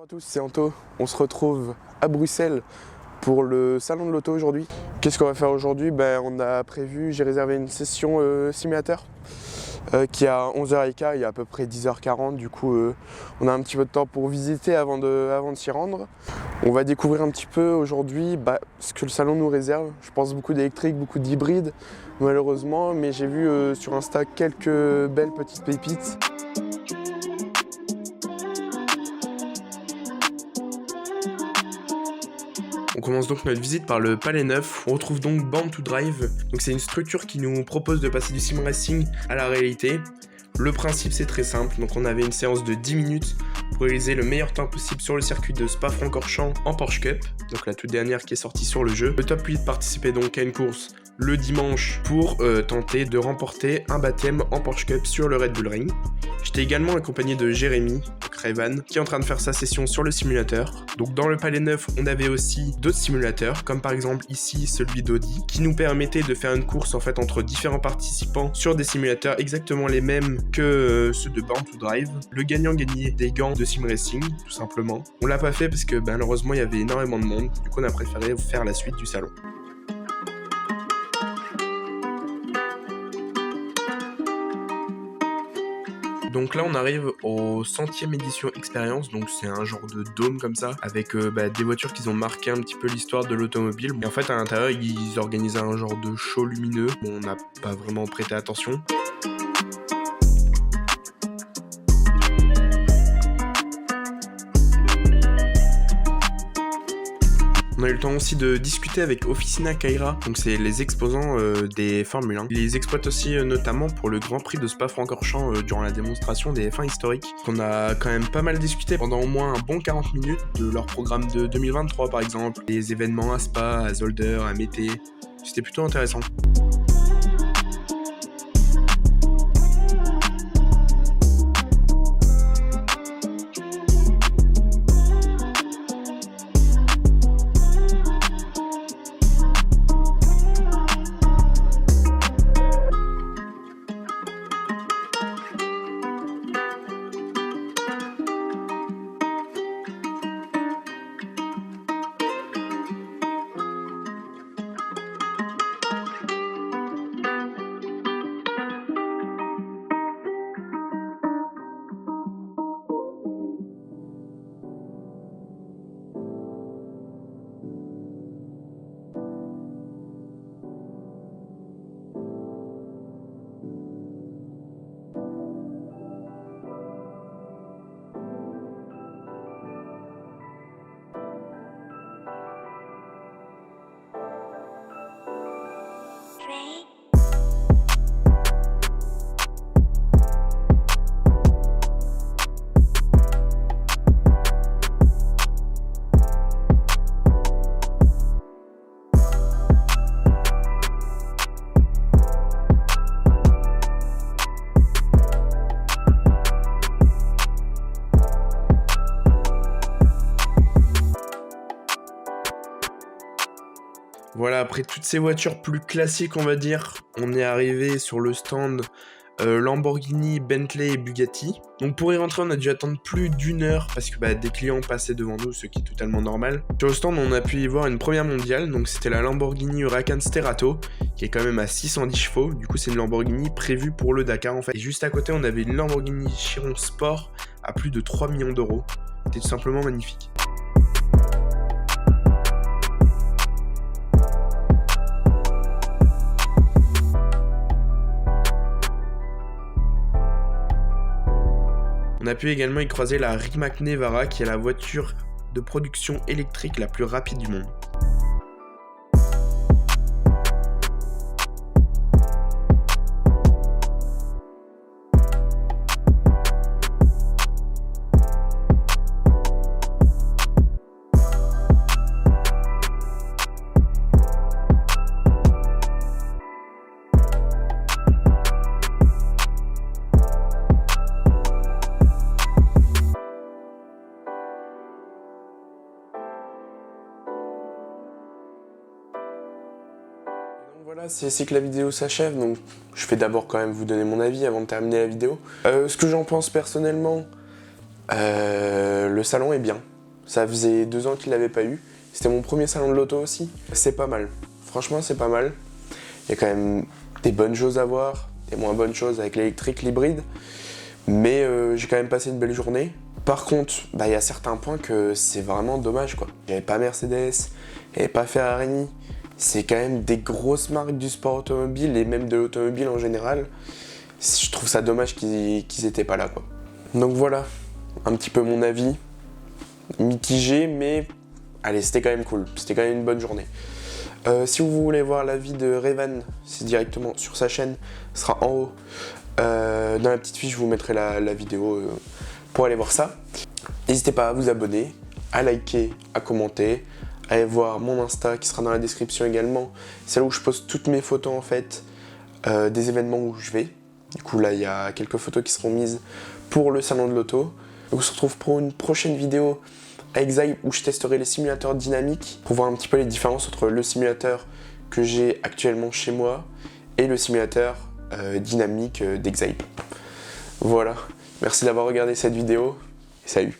à tous, c'est Anto. On se retrouve à Bruxelles pour le salon de l'auto aujourd'hui. Qu'est-ce qu'on va faire aujourd'hui? On a prévu, j'ai réservé une session simulateur qui est à 11h15, il y a à peu près 10h40. Du coup, on a un petit peu de temps pour visiter avant de s'y rendre. On va découvrir un petit peu aujourd'hui ce que le salon nous réserve. Je pense beaucoup d'électrique, beaucoup d'hybrides, malheureusement, mais j'ai vu sur Insta quelques belles petites pépites. On commence donc notre visite par le Palais Neuf. On retrouve donc Born to Drive. Donc c'est une structure qui nous propose de passer du sim racing à la réalité. Le principe c'est très simple, donc on avait une séance de 10 minutes pour réaliser le meilleur temps possible sur le circuit de Spa-Francorchamps en Porsche Cup, donc la toute dernière qui est sortie sur le jeu. Le top 8 participait donc à une course le dimanche pour tenter de remporter un baptême en Porsche Cup sur le Red Bull Ring. J'étais également accompagné de Jérémy, Revan, qui est en train de faire sa session sur le simulateur. Donc dans le Palais Neuf, on avait aussi d'autres simulateurs, comme par exemple ici celui d'Audi, qui nous permettait de faire une course en fait entre différents participants sur des simulateurs exactement les mêmes que ceux de Born to Drive. Le gagnant gagnait des gants de sim racing, tout simplement. On l'a pas fait parce que malheureusement il y avait énormément de monde, du coup on a préféré faire la suite du salon. Donc là on arrive au 100e édition expérience, donc c'est un genre de dôme comme ça, avec des voitures qui ont marqué un petit peu l'histoire de l'automobile. Et en fait à l'intérieur ils organisaient un genre de show lumineux, on n'a pas vraiment prêté attention. On a eu le temps aussi de discuter avec Officina Kaira, donc c'est les exposants des Formule 1. Ils les exploitent aussi notamment pour le Grand Prix de Spa-Francorchamps durant la démonstration des F1 historiques. On a quand même pas mal discuté pendant au moins un bon 40 minutes de leur programme de 2023 par exemple, les événements à Spa, à Zolder, à Mété. C'était plutôt intéressant. Voilà, après toutes ces voitures plus classiques, on va dire, on est arrivé sur le stand Lamborghini, Bentley et Bugatti. Donc pour y rentrer, on a dû attendre plus d'1 heure parce que des clients passaient devant nous, ce qui est totalement normal. Sur le stand, on a pu y voir une première mondiale, donc c'était la Lamborghini Huracan Sterato, qui est quand même à 610 chevaux. Du coup, c'est une Lamborghini prévue pour le Dakar en fait. Et juste à côté, on avait une Lamborghini Chiron Sport à plus de 3 millions d'euros. C'était tout simplement magnifique. On a pu également y croiser la Rimac Nevara, qui est la voiture de production électrique la plus rapide du monde. Voilà, c'est ici que la vidéo s'achève, donc je vais d'abord quand même vous donner mon avis avant de terminer la vidéo. Ce que j'en pense personnellement, le salon est bien. Ça faisait 2 ans qu'il l'avait pas eu. C'était mon premier salon de l'auto aussi. C'est pas mal. Franchement, c'est pas mal. Il y a quand même des bonnes choses à voir, des moins bonnes choses avec l'électrique, l'hybride. Mais j'ai quand même passé une belle journée. Par contre, il y a certains points que c'est vraiment dommage, quoi. Il n'y avait pas Mercedes, il n'y avait pas Ferrari. C'est quand même des grosses marques du sport automobile et même de l'automobile en général. Je trouve ça dommage qu'ils étaient pas là, quoi. Donc voilà, un petit peu mon avis. Mitigé, mais allez, c'était quand même cool. C'était quand même une bonne journée. Si vous voulez voir l'avis de Revan, c'est directement sur sa chaîne, ce sera en haut. Dans la petite fiche, je vous mettrai la vidéo pour aller voir ça. N'hésitez pas à vous abonner, à liker, à commenter, à aller voir mon Insta qui sera dans la description également. C'est là où je poste toutes mes photos en fait, des événements où je vais. Du coup là, il y a quelques photos qui seront mises pour le salon de l'auto. On se retrouve pour une prochaine vidéo avec Zype où je testerai les simulateurs dynamiques pour voir un petit peu les différences entre le simulateur que j'ai actuellement chez moi et le simulateur dynamique d'Exype. Voilà, merci d'avoir regardé cette vidéo et salut.